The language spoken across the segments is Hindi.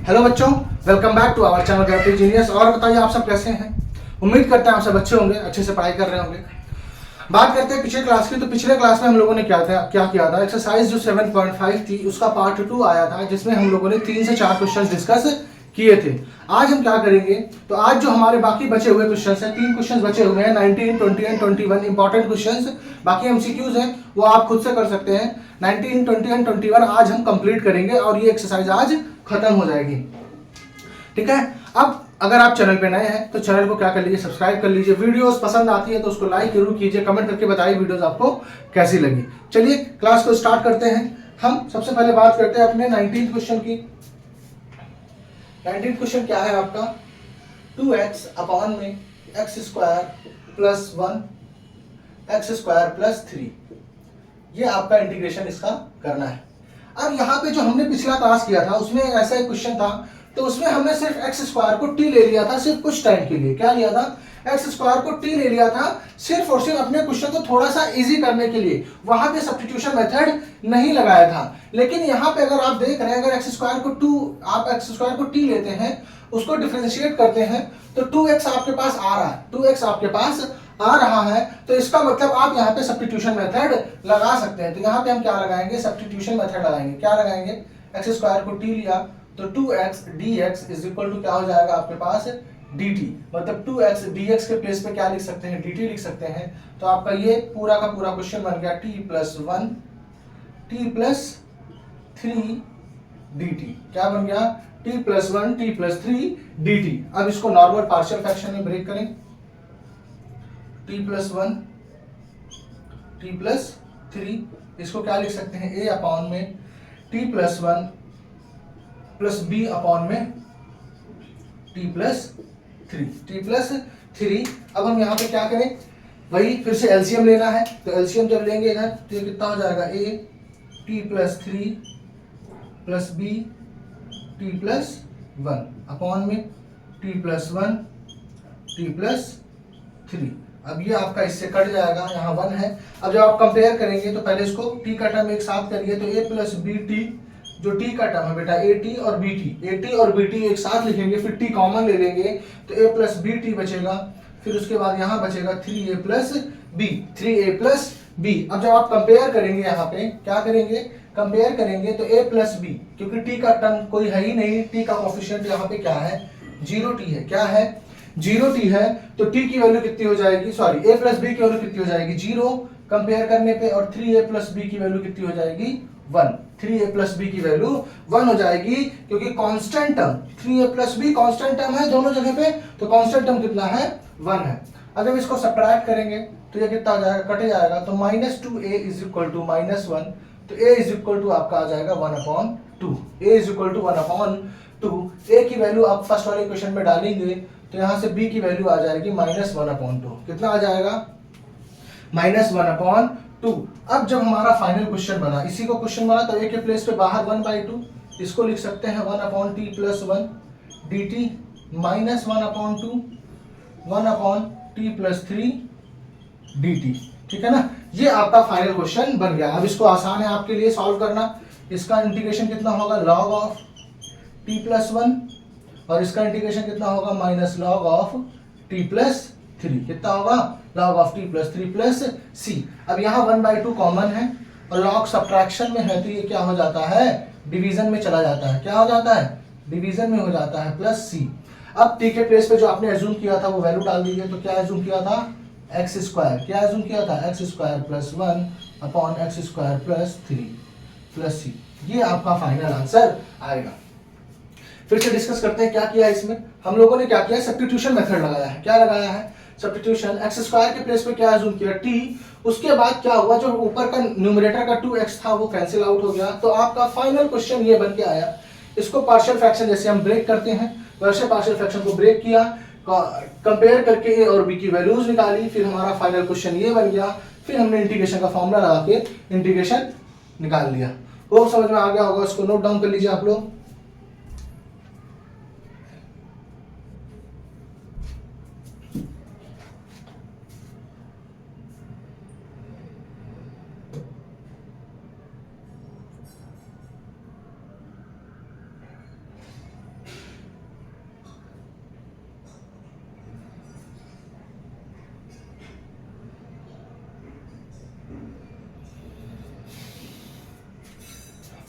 हेलो बच्चों, welcome back to our channel capital genius. और बताइए आप सब कैसे हैं। उम्मीद करते हैं आप सब अच्छे होंगे, अच्छे से पढ़ाई कर रहे होंगे। बात करते हैं पिछले क्लास की। तो पिछले क्लास में हम लोगों ने क्या किया था, एक्सरसाइज जो 7.5 थी उसका पार्ट 2 आया था, जिसमें हम लोगों ने 3 से 4 क्वेश्चन डिस्कस किए थे। आज हम क्या करेंगे, तो आज जो हमारे बाकी बचे हुए क्वेश्चन हैं, 3 क्वेश्चन बचे हुए हैं, 19, 20 एंड 21 इंपॉर्टेंट क्वेश्चन। बाकी एमसीक्यूज हैं वो आप खुद से कर सकते हैं। 19, 20 एंड 21 आज हम कंप्लीट करेंगे और ये एक्सरसाइज आज खत्म हो जाएगी। ठीक है। अब अगर आप चैनल पे नए हैं तो चैनल को क्या कर लीजिए, सब्सक्राइब कर लीजिए। वीडियोस पसंद आती है तो उसको लाइक जरूर कीजिए, कमेंट करके बताइए वीडियोस आपको कैसी लगी। चलिए क्लास को स्टार्ट करते हैं। हम सबसे पहले बात करते हैं अपने 19th क्वेश्चन की। 19th क्वेश्चन क्या है आपका, 2x अपॉन में x square plus 1 x square plus 3, ये आपका इंटीग्रेशन इसका करना है। अब यहाँ पे जो हमने पिछला क्लास किया था उसमें ऐसा एक क्वेश्चन था, तो उसमें हमने सिर्फ एक्स स्क्वायर को टी ले लिया था, सिर्फ कुछ टाइम के लिए। क्या लिया था, एक्स स्क्वायर को टी ले लिया था, सिर्फ और सिर्फ अपने क्वेश्चन को थोड़ा सा इजी करने के लिए। वहां पे सब्स्टिट्यूशन मेथड नहीं लगाया था। लेकिन यहाँ पे अगर आप देख रहे हैं, अगर एक्स स्क्वायर को टी लेते हैं, उसको डिफरेंशिएट करते हैं, तो 2x आपके पास आ रहा है, 2x आपके पास आ रहा है, तो इसका मतलब आप यहाँ पे सब्स्टिट्यूशन मेथड लगा सकते हैं। तो यहाँ पे हम क्या लगाएंगे, सब्स्टिट्यूशन मेथड लगाएंगे। क्या लगाएंगे, एक्स स्क्वायर को टी लिया तो 2x dx is equal to क्या हो जाएगा आपके पास, dt। मतलब 2x dx के प्लेस पे क्या लिख सकते हैं, dt लिख सकते हैं। तो आपका ये पूरा का पूरा क्वेश्चन बन गया t plus 1 t plus 3 dt। क्या बन गया, t plus 1 t plus 3 dt। अब इसको नॉर्मल पार्शियल फ्रैक्शन में ब्रेक करें, t प्लस 1 t प्लस 3, इसको क्या लिख सकते हैं, a अपॉन में t plus 1 plus b upon में t प्लस 3। अब हम यहाँ पे क्या करें, वही फिर से एलसीएम लेना है। तो एलसीएम जब लेंगे इधर तो ये कितना हो जाएगा, a t plus 3 plus b t plus 1 upon में t प्लस 1 t प्लस 3। अब ये आपका इससे कट जाएगा, यहाँ 1 है। अब जब आप कंपेयर करेंगे तो पहले इसको t का टर्म एक साथ करिए, तो a प्लस बी टी, जो t का टर्म है बेटा at और bt एक साथ लिखेंगे, फिर t कॉमन ले लेंगे तो a प्लस बी टी बचेगा। फिर उसके बाद यहाँ बचेगा 3a plus b, 3a plus b। अब जब आप कंपेयर करेंगे, यहाँ पे क्या करेंगे, कंपेयर करेंगे तो a प्लस b, क्योंकि t का टर्म कोई है ही नहीं, t का कोफिशिएंट यहाँ पे क्या है, 0t है। क्या है, 0t है। तो t की वैल्यू कितनी हो जाएगी, सॉरी a प्लस b की वैल्यू कितनी हो जाएगी, 0 कंपेयर करने पे, और 3a प्लस b की वैल्यू कितनी हो जाएगी, 1। 3a प्लस b की वैल्यू 1 हो जाएगी, क्योंकि constant term 3a plus b constant term है दोनों जगह पे, तो कांस्टेंट टर्म कितना है, 1 है। अगर इसको सब्ट्रैक्ट करेंगे तो ये कितना आ जाएगा, कट जाएगा, तो -2a इज इक्वल टू -1, तो a इज इक्वल टू आपका आ जाएगा 1/2। a is equal to 1/2। a की वैल्यू आप फर्स्ट वाले क्वेश्चन में डालेंगे तो यहां से b की वैल्यू आ जाएगी -1/2। कितना आ जाएगा, -1/2। अब जब हमारा फाइनल क्वेश्चन बना, इसी को क्वेश्चन बना, तो a के प्लेस पे बाहर 1/2, इसको लिख सकते हैं 1/t plus 1 dt -1/2 1/t plus 3 dt। ठीक है ना, ये आपका फाइनल क्वेश्चन बन गया। अब इसको आसान है आपके लिए सॉल्व करना। इसका इंटीग्रेशन कितना होगा, log ऑफ t प्लस 1, और इसका इंटीग्रेशन कितना होगा, minus log of t plus 3। कितना होगा, log of t plus 3 plus c। अब यहाँ 1/2 कॉमन है, और log सब्ट्रैक्शन में है तो ये क्या हो जाता है, डिवीजन में चला जाता है। क्या हो जाता है, डिवीजन में हो जाता है, प्लस c। अब t के प्लेस पे जो आपने एज्यूम किया था वो वैल्यू डाल दीजिए। तो क्या एज्यूम किया था, एक्स स्क्वायर, क्या एज्यूम किया था, x square plus 1 upon x square plus 3 plus c। ये आपका फाइनल आंसर आएगा। फिर से डिस्कस करते हैं क्या किया है इसमें। हम लोगों ने क्या किया, सब्स्टिट्यूशन मेथड लगाया है। क्या लगाया है, सब्स्टिट्यूशन। एक्स स्क्वायर के प्लेस पे क्या एज्यूम किया, t। उसके बाद क्या हुआ, जो ऊपर का न्यूमरेटर का 2x था वो कैंसिल आउट हो गया। तो आपका फाइनल क्वेश्चन ये बन के आया। इसको पार्शियल फ्रैक्शन जैसे हम ब्रेक करते हैं वैसे पार्शियल फ्रैक्शन को ब्रेक किया, कंपेयर करके a और b की वैल्यूज निकाली, फिर हमारा फाइनल क्वेश्चन ये बन गया। फिर हमने इंटीग्रेशन का फॉर्मूला लगा के इंटीग्रेशन निकाल लिया। वो समझ में आ गया होगा, उसको नोट डाउन कर लीजिए आप लोग।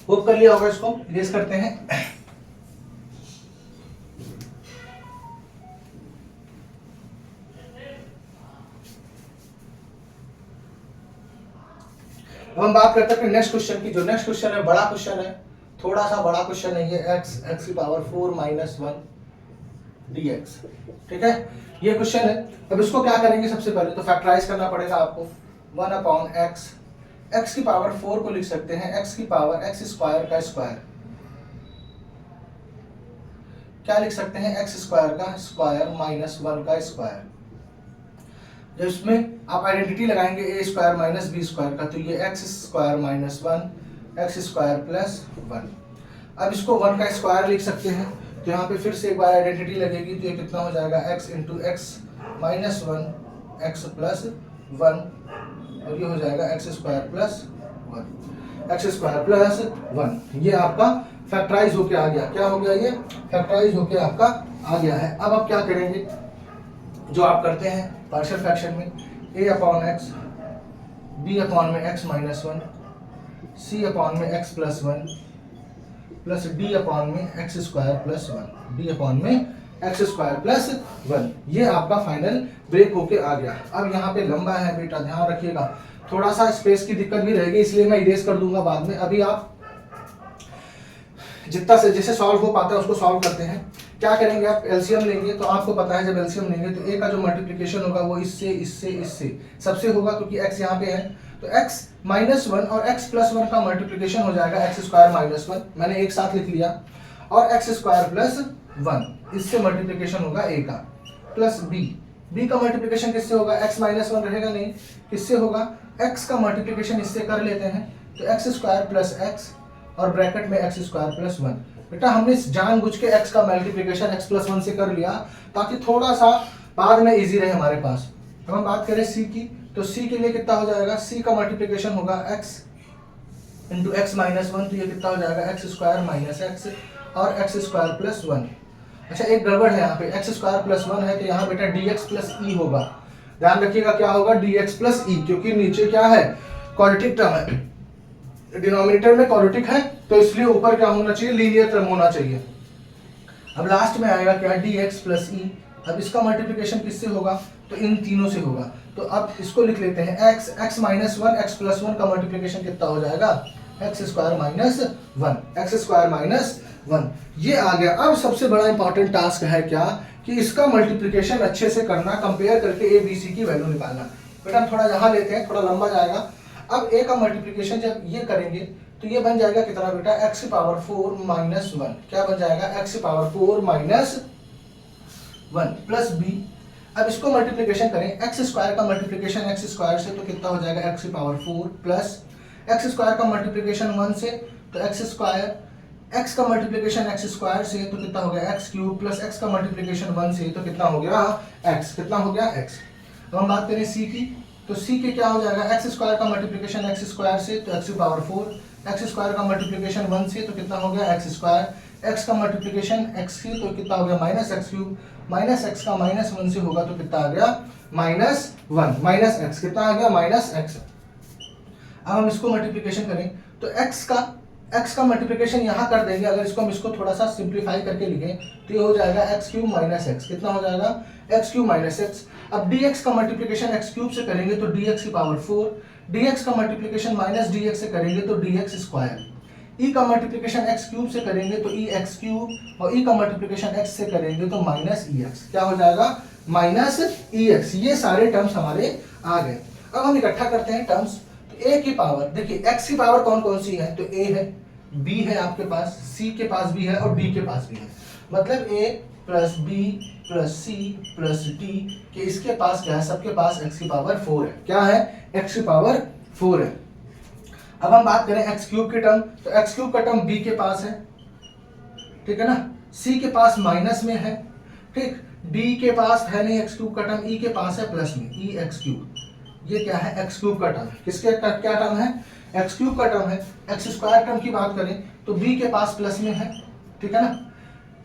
होप कर लिया होगा, इसको इरेज करते हैं। अब हम बात करते हैं नेक्स्ट क्वेश्चन की। जो नेक्स्ट क्वेश्चन है बड़ा क्वेश्चन है, थोड़ा सा बड़ा क्वेश्चन है ये, x की पावर 4 माइनस 1 dx। ठीक है, ये क्वेश्चन है। अब इसको क्या करेंगे, सबसे पहले तो फैक्टराइज करना पड़ेगा आपको। 1 अपॉन x की पावर 4 को लिख सकते हैं x की पावर x स्क्वायर का स्क्वायर। क्या लिख सकते हैं, x स्क्वायर का स्क्वायर माइनस 1 का स्क्वायर। जब इसमें आप आइडेंटिटी लगाएंगे a square minus b square का, तो ये x square minus 1 x square plus 1। अब इसको 1 का स्क्वायर लिख सकते हैं, तो यहाँ पे फिर से एक बार आइडेंटिटी लगेगी, तो ये कितना हो जाएगा, x into x minus 1 x plus 1, और ये हो जाएगा x square plus 1 x square plus 1। ये आपका फैक्टराइज होके आ गया। क्या हो गया, ये फैक्टराइज होके आपका आ गया है। अब आप क्या करेंगे, जो आप करते हैं पार्शियल फ्रैक्शन में, a upon x, b upon में x माइनस 1, c अपॉन में x plus 1, plus d upon में x square plus 1, d upon में x स्क्वायर प्लस 1। ये आपका फाइनल ब्रेक होके आ गया। अब यहाँ पे लंबा है बेटा, ध्यान रखिएगा, थोड़ा सा स्पेस की दिक्कत भी रहेगी, इसलिए मैं इरेज कर दूंगा बाद में। अभी आप जितना से जैसे सॉल्व हो पाता है उसको सॉल्व करते हैं। क्या करेंगे, आप एलसीएम लेंगे, तो आपको पता है जब एलसीएम लेंगे तो a का जो मल्टीप्लिकेशन होगा वो इससे इससे इससे सबसे होगा, क्योंकि x यहाँ पे है, तो x माइनस 1 और x प्लस 1 का मल्टीप्लिकेशन हो जाएगा x स्क्वायर माइनस 1, मैंने एक साथ लिख लिया, और x स्क्वायर प्लस 1, इससे मल्टीप्लिकेशन होगा a का, प्लस b का मल्टीप्लिकेशन किससे होगा, x माइनस 1 रहेगा नहीं, किससे होगा, x का मल्टीप्लिकेशन इससे कर लेते हैं, तो x स्क्वायर प्लस x और ब्रैकेट में x स्क्वायर प्लस 1। बेटा हमने जानबूझ के x का मल्टीप्लिकेशन x प्लस 1 से कर लिया ताकि थोड़ा सा बाद में इजी रहे हमारे पास। अब हम बात करें c की, तो c के लिए कितना हो जाएगा, c का मल्टीप्लिकेशन होगा x इंटू एक्स माइनस 1, तो ये कितना हो जाएगा, x स्क्वायर माइनस एक्स और x स्क्वायर प्लस 1। अच्छा एक गड़बड़ है यहाँ पे, x स्क्वायर प्लस 1 है तो यहाँ बेटा dx प्लस ई होगा। ध्यान रखिएगा क्या होगा, dx प्लस ई, क्योंकि नीचे क्या है, क्वाड्रेटिक टर्म है, डिनोमिनेटर में क्वाड्रेटिक है, तो इसलिए ऊपर क्या होना चाहिए, लीनियर टर्म होना चाहिए। अब लास्ट में आएगा क्या, dx प्लस ई। अब इसका मल्टीप्लिकेशन किससे होगा, तो इन तीनों से होगा। तो अब इसको लिख लेते हैं, x माइनस 1 x प्लस 1 का मल्टीप्लिकेशन कितना हो जाएगा, x square minus 1 x square minus 1। ये आ गया। अब सबसे बड़ा इंपॉर्टेंट टास्क है क्या, कि इसका मल्टीप्लिकेशन अच्छे से करना, कंपेयर करके a b c की वैल्यू निकालना। बेटा हम थोड़ा यहाँ लेते हैं, थोड़ा लंबा जाएगा। अब a का मल्टीप्लिकेशन जब ये करेंगे तो ये बन जाएगा कितना बेटा, x की पावर 4 माइनस 1, क्या बन जाएगा, x की पावर 4 माइनस 1 प्लस b। अब इसको मल्टीप्लिकेशन करें, x स्क्वायर का मल्टीप्लिकेशन x स्क्वायर से, तो कितना हो जाएगा, x की पावर 4 प्लस x स्क्वायर का मल्टीप्लिकेशन 1 से, तो x स्क्वायर, x का मल्टीप्लिकेशन x स्क्वायर से, तो कितना हो गया, x क्यूब, प्लस x का मल्टीप्लिकेशन 1 से, तो कितना हो गया, x, कितना हो गया, x। तो हम बात करें c की, तो c के क्या हो जाएगा, एक्स स्क्वायर का मल्टीप्लिकेशन x स्क्वायर से, तो x की पावर 4, x स्क्वायर का मल्टीप्लिकेशन 1 से, तो कितना हो गया, x स्क्वायर, x का मल्टीप्लिकेशन x से, तो कितना हो गया, minus x cube, minus x का माइनस 1 से होगा, तो कितना आ गया, माइनस 1, माइनस x, कितना आ गया, माइनस x। अब हम इसको मल्टीप्लिकेशन करें, तो x का मल्टीप्लिकेशन यहाँ कर देंगे। अगर इसको हम इसको थोड़ा सा सिंप्लीफाई करके लिखें, तो ये हो जाएगा x क्यूब माइनस x, कितना हो जाएगा, x क्यूब माइनस x। अब dx का मल्टीप्लिकेशन x क्यूब से करेंगे तो dx की पावर 4, dx का मल्टीप्लिकेशन माइनस dx से करेंगे तो dx स्क्वायर, e का मल्टीप्लिकेशन x क्यूब से करेंगे तो e x क्यूब, और e का मल्टीप्लिकेशन x से करेंगे तो माइनस e x, क्या हो जाएगा, माइनस e x। ये सारे टर्म्स हमारे आ गए। अब हम इकट्ठा करते हैं टर्म्स, तो a की पावर, देखिए x की पावर कौन कौन सी है, तो a है, b है आपके पास, c के पास भी है और d के पास भी है, मतलब a plus b plus c plus d के इसके पास क्या है, सबके पास x की पावर 4 है। क्या है, x की पावर 4 है। अब हम बात करें x क्यूब के टर्म, तो x क्यूब का टर्म b के पास है, ठीक है ना, c के पास माइनस में है, ठीक, d के पास है नहीं x क्यूब का टर्म, e के पास है प्लस में, e x क्यूब। ये क्या है, x क्यूब का टर्म, किसके क्या टर्म है, x क्यूब का टर्म है। x स्क्वायर टर्म की बात करें तो b के पास प्लस में है, ठीक है ना,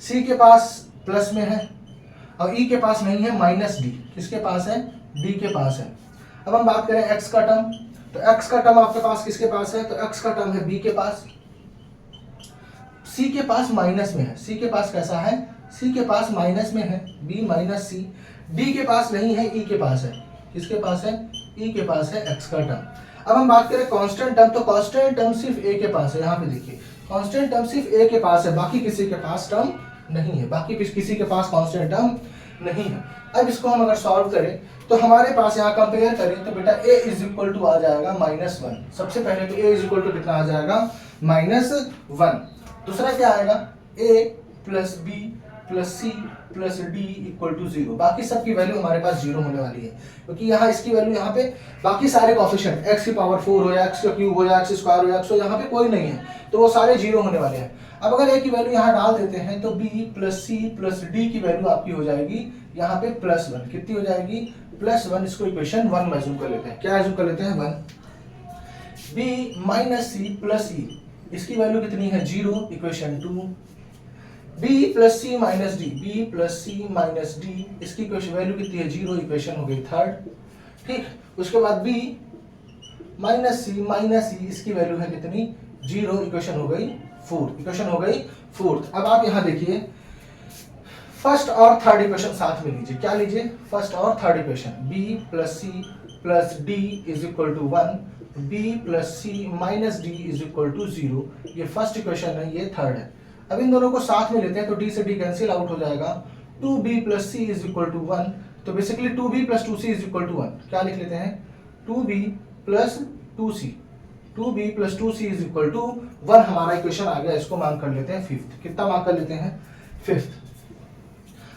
c के पास प्लस में है, और e के पास नहीं है, माइनस d, किसके पास है, d के पास है। अब हम बात करें x का टर्म, तो x का टर्म आपके पास किसके पास है, तो x का टर्म है b के पास, सी के पास माइनस में है, सी के पास कैसा है, सी के पास माइनस में है, बी माइनस सी। डी के पास नहीं है, ई के पास है, किसके पास है, ई के पास है एक्स का टर्म। अब हम बात करें कांस्टेंट टर्म, तो कांस्टेंट टर्म सिर्फ ए के पास है, यहाँ पे देखिए कांस्टेंट टर्म सिर्फ ए के पास है, बाकी किसी के पास टर्म नहीं है, बाकी किसी के पास कांस्टेंट टर्म नहीं है। अब इसको हम अगर सॉल्व करें तो हमारे पास यहाँ कंपेयर करें तो बेटा a इज इक्वल टू आ जाएगा -1। सबसे पहले तो a इज इक्वल टू कितना आ जाएगा -1। दूसरा क्या आएगा, a plus B plus C plus D equal to 0। बाकी सब की वैल्यू हमारे पास 0 होने वाली है, क्योंकि यहाँ इसकी वैल्यू यहाँ पे बाकी सारे कोएफिशिएंट x की पावर 4 हो या x का क्यूब हो या x स्क्वायर हो या x हो, यहाँ पे कोई नहीं है, तो वो सारे 0 होने वाले हैं। अब अगर a की वैल्यू यहाँ डाल देते हैं तो b plus C plus D की वैल्यू आपकी हो जाएगी यहाँ पे +1। कितनी हो जाएगी, +1। इसको इक्वेशन 1 में अज्यूम कर लेते हैं, क्या अज्यूम कर लेते हैं, 1। b माइनस सी प्लस ई, इसकी वैल्यू कितनी है 0, equation 2। b plus C minus D, b plus C minus D, इसकी वैल्यू कितनी है 0, इक्वेशन हो गई 3rd। ठीक, उसके बाद b माइनस सी माइनस ई, इसकी वैल्यू है कितनी 0, इक्वेशन हो गई 4th, इक्वेशन हो गई 4th। अब आप यहाँ देखिए फर्स्ट और थर्ड इक्वेशन साथ में लीजिए, क्या लीजिए, फर्स्ट और third equation, b plus C plus D is equal to 1, b plus C minus D is equal to 0, ये फर्स्ट इक्वेशन है, ये थर्ड है। अब इन दोनों को साथ में लेते हैं तो d से d कैंसिल आउट हो जाएगा, 2b plus C is equal to 1, तो basically 2b plus 2c is equal to 1, क्या लिख लेते हैं 2b plus 2c, 2b plus 2c is equal to 1 हमारा इक्वेशन आ गया। इसको मार्क कर लेते हैं 5th, कितना मार्क कर लेते हैं 5th।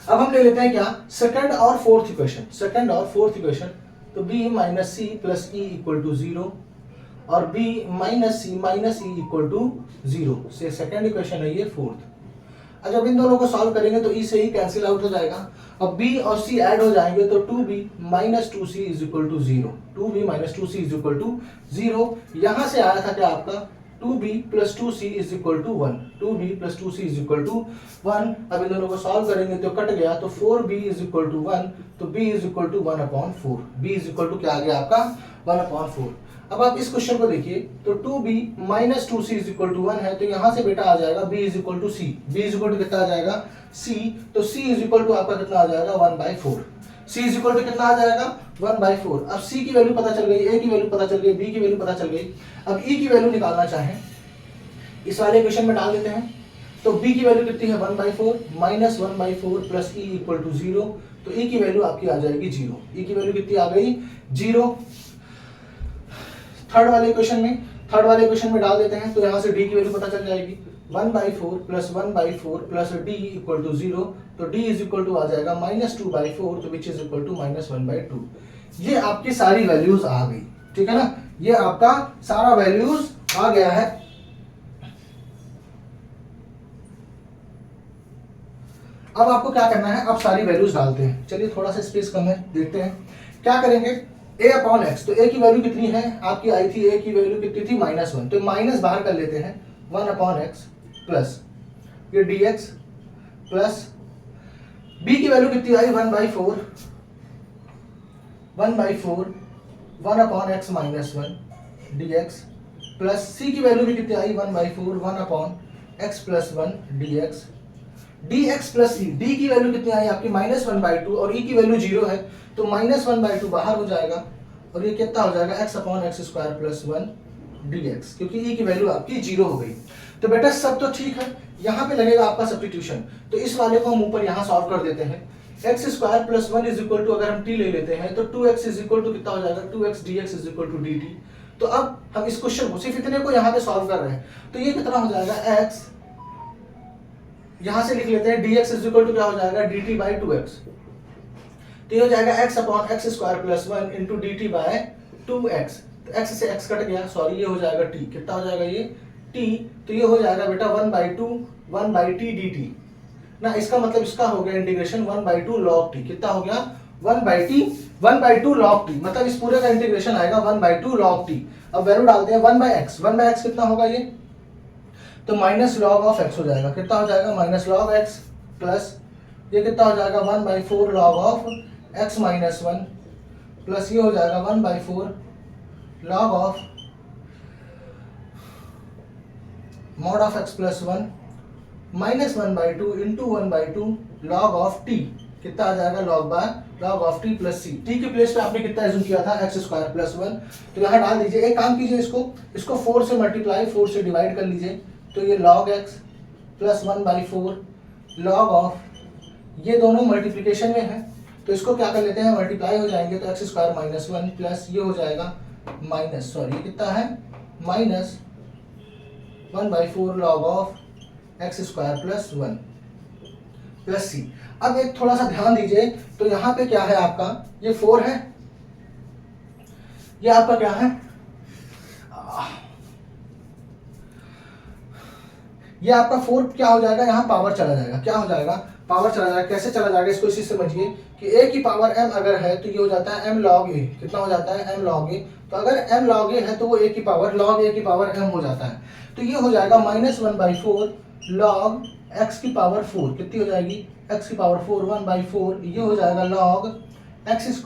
अब हम ले लेते हैं क्या, सेकंड और फोर्थ इक्वेशन, सेकंड और फोर्थ इक्वेशन, तो b minus C plus E equal to 0 और b minus C minus E equal to 0 से सेकंड इक्वेशन है ये फोर्थ। जब इन दोनों को सॉल्व करेंगे तो e से ही कैंसिल आउट हो जाएगा, अब b और c ऐड हो जाएंगे तो 2b minus 2c is equal to 0, 2b minus 2c is equal to 0। यहाँ से आया था क्या आपका 2b plus 2c is equal to 1, 2b plus 2c is equal to 1। अब इन दोनों को सॉल्व करेंगे तो कट गया, तो 4b इज इक्वल टू 1, तो b is equal to 1/4, b is equal to क्या आ गया आपका 1/4। अब आप इस क्वेश्चन को देखिए तो 2b minus 2c is equal to 1 है, तो यहाँ से बेटा आ जाएगा b is equal to c, b is equal to कितना आ जाएगा c, तो c इज इक्वल टू आपका कितना आ जाएगा 1/4, c इज इक्वल टू कितना आ जाएगा 1/4। अब c की वैल्यू पता चल गई, a की वैल्यू पता चल गई, b की वैल्यू पता चल गई। अब e की वैल्यू निकालना चाहें इस वाले इक्वेशन में डाल देते हैं, तो b की वैल्यू कितनी है 1/4 minus 1/4 plus e equal to 0, तो e की वैल्यू आपकी आ जाएगी 0, e की वैल्यू कितनी आ गई 0। थर्ड वाले इक्वेशन में डाल देते हैं, तो यहाँ से d की वैल्यू पता चल जाएगी 1/4 plus 1/4 plus d equal to 0, तो d इज इक्वल टू आ जाएगा -2/4, तो विच इज इक्वल टू -1/2। ये आपकी सारी वैल्यूज आ गई, ठीक है ना, ये आपका सारा वैल्यूज आ गया है। अब आपको क्या करना है, अब सारी वैल्यूज डालते हैं। चलिए थोड़ा सा स्पेस कम है, देखते हैं क्या करेंगे। a/x, तो a की वैल्यू कितनी है आपकी आई थी, a की वैल्यू कितनी थी -1, तो माइनस बाहर कर लेते हैं 1/x प्लस ये dx प्लस b की वैल्यू कितनी आई 1/4 1/x minus 1 dx plus c की वैल्यू भी कितनी आई 1/4 1/x plus 1 dx plus e, d की वैल्यू कितनी आई आपकी -1/2 और e की वैल्यू 0 है, तो -1/2 बाहर हो जाएगा और ये कितना हो जाएगा x/x² प्लस 1 dx, क्योंकि e की वैल्यू आपकी 0 हो गई। तो बेटा सब तो ठीक है, यहाँ पे लगेगा आपका सब्स्टिट्यूशन, तो इस वाले को हम ऊपर यहाँ सॉल्व कर देते हैं। x² plus 1 is equal to, अगर हम t ले लेते हैं तो 2x इज इक्वल टू कितना हो जाएगा 2x dx is equal to dt। तो अब हम इस क्वेश्चन को सिर्फ इतने को यहाँ पे सॉल्व कर रहे हैं, तो ये कितना हो जाएगा x, यहां से लिख लेते हैं dx इज इक्वल टू क्या हो जाएगा dt/2x, तो ये हो जाएगा x/x² plus 1 into dt bye 2x, तो x से x कट गया, सॉरी ये हो जाएगा t, कितना हो जाएगा ये t, तो ये हो जाएगा बेटा 1/2 dt ना, इसका मतलब इसका हो गया इंटीग्रेशन 1/2 log t, कितना हो गया 1/2 log t, मतलब इस पूरे का इंटीग्रेशन आएगा 1/2 log t। अब वैल्यू डालते हैं 1/x कितना होगा ये, तो माइनस लॉग ऑफ x हो जाएगा, कितना हो जाएगा माइनस लॉग x प्लस ये कितना हो जाएगा 1/4 log of x minus 1 plus ये हो जाएगा 1/4 log of mod of x plus 1 -1/2 into 1/2 log of T, कितना आ जाएगा log of T plus C. T के प्लेस पे आपने कितना एज्यूम किया था x² + 1, तो यहाँ डाल दीजिए। एक काम कीजिए, इसको 4 से मल्टीप्लाई 4 से डिवाइड कर लीजिए, तो ये log x + 1/4 लॉग ऑफ, ये दोनों मल्टीप्लिकेशन में है तो इसको क्या कर लेते हैं, मल्टीप्लाई हो जाएंगे, तो x² - 1 प्लस ये हो जाएगा कितना है -1/4 लॉग ऑफ x² + 1 प्लस सी। अब एक थोड़ा सा ध्यान दीजिए, तो यहाँ पे क्या है आपका, ये 4 है, ये आपका क्या है, ये आपका 4 क्या हो जाएगा, यहाँ पावर चला जाएगा, क्या हो जाएगा, पावर चला जाएगा। कैसे चला जाएगा, इसको इसी से समझिए कि a की पावर m अगर है तो ये हो जाता है m log a, कितना हो जाता है m log a, तो अगर m log a है तो वो a की पावर log a की पावर m हो जाता है, तो ये हो जाएगा -1/4 log x की पावर 4, कितनी हो जाएगी, x की पावर 4 1/4, ये हो जाएगा log x² -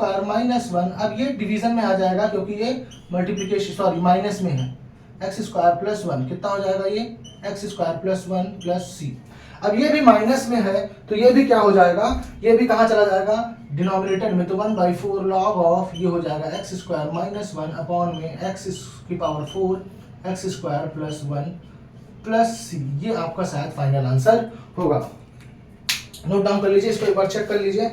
1। अब ये डिवीजन में आ जाएगा क्योंकि ये मल्टीप्लिकेशन सॉरी माइनस में है, x² + 1 कितना हो जाएगा, ये x² + 1 प्लस सी। अब ये भी माइनस में है तो ये भी क्या हो जाएगा, ये भी कहाँ चला जाएगा, डिनोमिनेटर में, तो 1/4 लॉग ऑफ, ये हो जाएगा x² - 1 अपॉन में x की पावर 4 x² + 1 प्लस सी। ये आपका शायद फाइनल आंसर होगा। नोट डाउन कर लीजिए, इसको एक बार चेक कर लीजिए।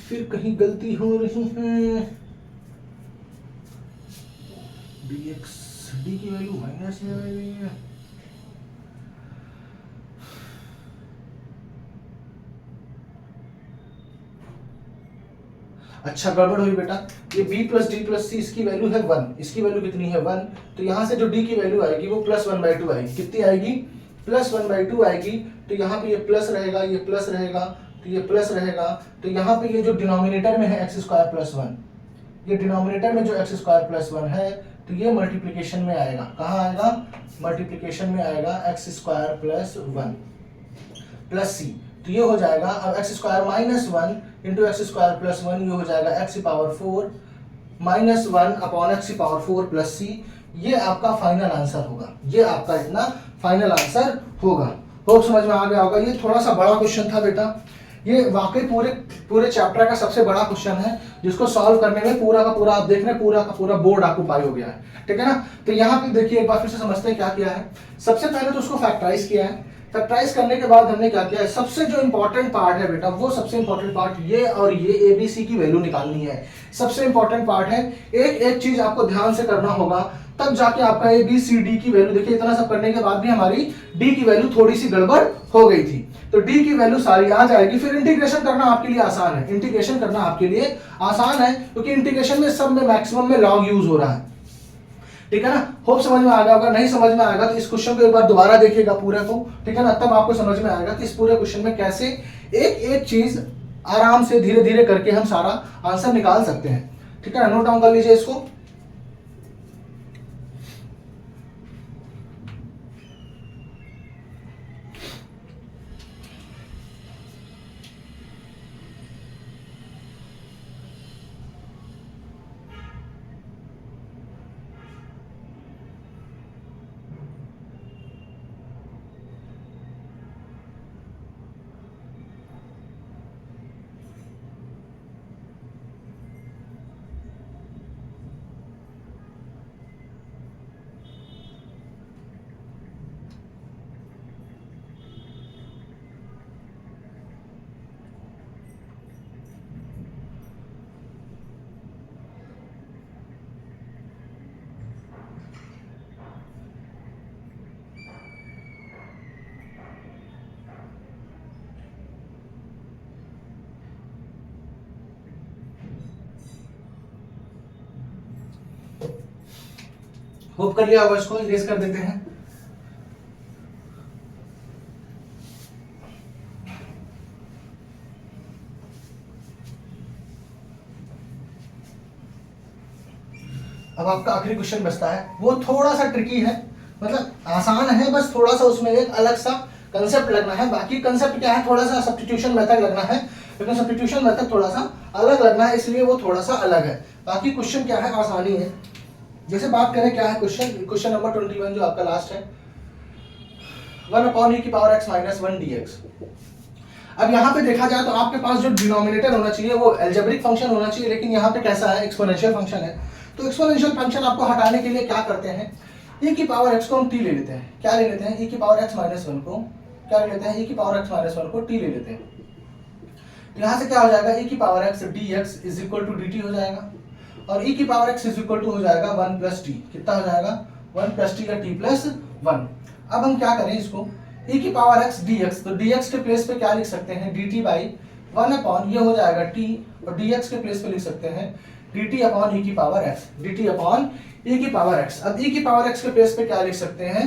फिर कहीं गलती हो रही है, dx d की वैल्यू माइनस है, अच्छा गड़बड़ हुई बेटा, ये b + d + c इसकी वैल्यू है 1, इसकी वैल्यू कितनी है 1, तो यहाँ से जो d की वैल्यू आएगी वो +1/2 आएगी, कितनी आएगी, +1/2 आएगी, तो यहाँ पे ये प्लस रहेगा, ये प्लस रहेगा, तो ये प्लस रहेगा, तो यहाँ पे ये जो डिनोमिनेटर में है x² + 1, ये डिनोमिनेटर में जो x² + 1 है तो ये मल्टीप्लिकेशन में आएगा, कहाँ आएगा, मल्टीप्लिकेशन में आएगा x² + 1 प्लस सी, तो ये हो जाएगा अब x² - 1 इंटू x² + 1, ये हो जाएगा x की पावर 4 -1 अपॉन x की पावर 4 प्लस सी। ये आपका फाइनल आंसर होगा, ये आपका इतना फाइनल आंसर होगा। होप समझ में आ गया होगा। ये थोड़ा सा बड़ा क्वेश्चन था बेटा, ये वाकई पूरे चैप्टर का सबसे बड़ा क्वेश्चन है, जिसको सॉल्व करने में पूरा का पूरा आप देख रहे हैं, पूरा का पूरा बोर्ड ऑक्यूपाई हो गया है, ठीक है ना। तो यहाँ पे देखिए एक बार फिर से समझते हैं क्या किया है। सबसे पहले तो उसको फैक्टराइज किया है, फैक्टराइज करने के बाद हमने क्या किया है, सबसे जो इंपॉर्टेंट पार्ट है बेटा, वो सबसे इंपॉर्टेंट पार्ट ये और ये ABC की वैल्यू निकालनी है, सबसे इंपॉर्टेंट पार्ट है। एक एक चीज आपको ध्यान से करना होगा, तब जाके आपका ABCD की वैल्यू, देखिए इतना सब करने के बाद भी हमारी D की वैल्यू थोड़ी सी गड़बड़ हो गई थी, तो D की वैल्यू सारी आ जाएगी। फिर इंटीग्रेशन करना आपके लिए आसान है, इंटीग्रेशन करना आपके लिए आसान है क्योंकि इंटीग्रेशन में सब में मैक्सिमम में लॉग यूज हो रहा है, ठीक है ना। होप समझ में आ गया होगा, नहीं समझ में आएगा तो इस क्वेश्चन को एक बार दोबारा देखिएगा पूरे को, ठीक है ना, तब आपको समझ में आएगा कि इस पूरे क्वेश्चन में कैसे एक एक चीज आराम से धीरे धीरे करके हम सारा आंसर निकाल सकते हैं, ठीक है ना। नोट डाउन कर लीजिए इसको। होप कर लिया होगा, इसको इरेज कर देते हैं। अब आपका आखिरी क्वेश्चन बचता है, वो थोड़ा सा ट्रिकी है, मतलब आसान है, बस थोड़ा सा उसमें एक अलग सा कंसेप्ट लगना है। बाकी कंसेप्ट क्या है, थोड़ा सा सब्स्टिट्यूशन मेथड लगना है। लेकिन सब्स्टिट्यूशन मेथड थोड़ा सा अलग लगना है, इसलिए वो थोड़ा सा अलग है। बाकी क्वेश्चन क्या है, आसानी है। जैसे बात करें क्या है क्वेश्चन नंबर 21 जो आपका लास्ट है, 1/e⁻x - 1 dx। अब यहाँ पे देखा जाए तो आपके पास जो डिनोमिनेटर होना चाहिए वो एल्जेब्रिक फंक्शन होना चाहिए, लेकिन यहाँ पे कैसा है, एक्सपोनेंशियल फंक्शन है। तो एक्सपोनेंशियल फंक्शन आपको हटाने के लिए क्या करते हैं, e⁻x को हम t ले लेते हैं। क्या ले लेते हैं, e⁻x - 1 को क्या ले लेते हैं, e⁻x - 1 को t ले लेते हैं। तो यहाँ से क्या हो जाएगा, e⁻x dx = dt हो जाएगा, और e⁻x हो जाएगा 1 + t। कितना हो जाएगा, 1 + t या t + 1। अब हम क्या करें इसको, e⁻x dx, तो dx के प्लेस पे क्या लिख सकते हैं, dt/1 ये हो जाएगा t, और dx के प्लेस पे लिख सकते हैं dt/e⁻x, dt/e⁻x। अब e⁻x के प्लेस पे क्या लिख सकते हैं,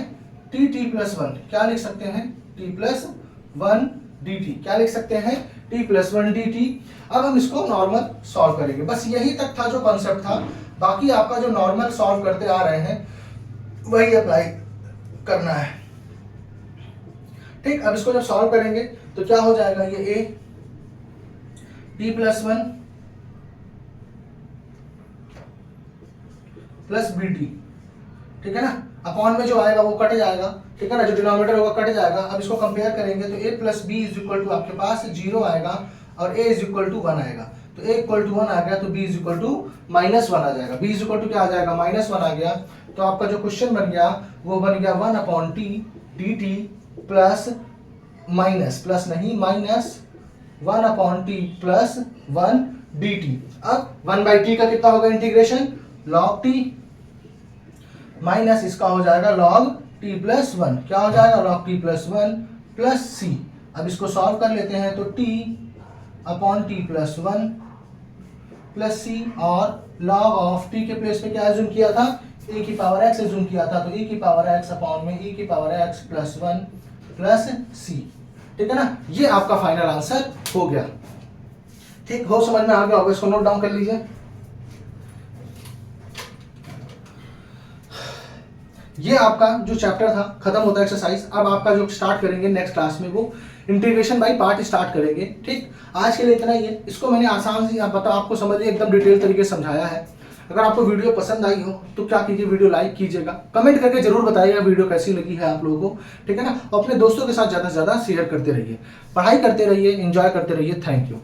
t + 1। क्या लिख सकते हैं, t + 1 dt। क्या लिख सकते हैं, t + 1 dt। अब हम इसको नॉर्मल सॉल्व करेंगे, बस यही तक था जो कॉन्सेप्ट था। बाकी आपका जो नॉर्मल सॉल्व करते आ रहे हैं वही अप्लाई करना है, ठीक। अब इसको जब सॉल्व करेंगे तो क्या हो जाएगा, ये a t + 1 + bt, ठीक है ना। अपॉन में जो आएगा वो कट जाएगा, ठीक है ना, जो डिनोमिनेटर होगा कट जाएगा। अब इसको कंपेयर करेंगे तो a + b = आपके पास 0 आएगा और a = 1 आएगा। तो a = 1 आ गया तो b = -1 आ जाएगा। b = क्या आ जाएगा, -1 आ गया। तो आपका जो क्वेश्चन बन गया वो बन गया 1/t dt प्लस प्लस नहीं माइनस 1/t + 1 dt। अब 1/t का कितना होगा इंटीग्रेशन, log t, माइनस इसका हो जाएगा log t + 1। क्या हो जाएगा, log t + 1 प्लस c। अब इसको सॉल्व कर लेते हैं तो t/t + 1 प्लस c, और log ऑफ t के प्लेस पे क्या एज्यूम किया था, e⁻x एज्यूम किया था। तो e⁻x अपॉन में e⁻x + 1 प्लस c, ठीक है ना। ये आपका फाइनल आंसर हो गया, ठीक हो, समझ में आ गया होगा। इसको नोट डाउन कर लीजिए। ये आपका जो चैप्टर था खत्म होता है एक्सरसाइज। अब आपका जो स्टार्ट करेंगे नेक्स्ट क्लास में वो इंटीग्रेशन बाय पार्ट स्टार्ट करेंगे, ठीक। आज के लिए इतना ही है। इसको मैंने आसान से आपको समझिए एकदम डिटेल तरीके से समझाया है। अगर आपको वीडियो पसंद आई हो तो क्या कीजिए, वीडियो लाइक कीजिएगा, कमेंट करके जरूर बताइएगा वीडियो कैसी लगी है आप लोगों को, ठीक है ना। और अपने दोस्तों के साथ ज़्यादा से ज़्यादा शेयर करते रहिए, पढ़ाई करते रहिए, एंजॉय करते रहिए। Thank you.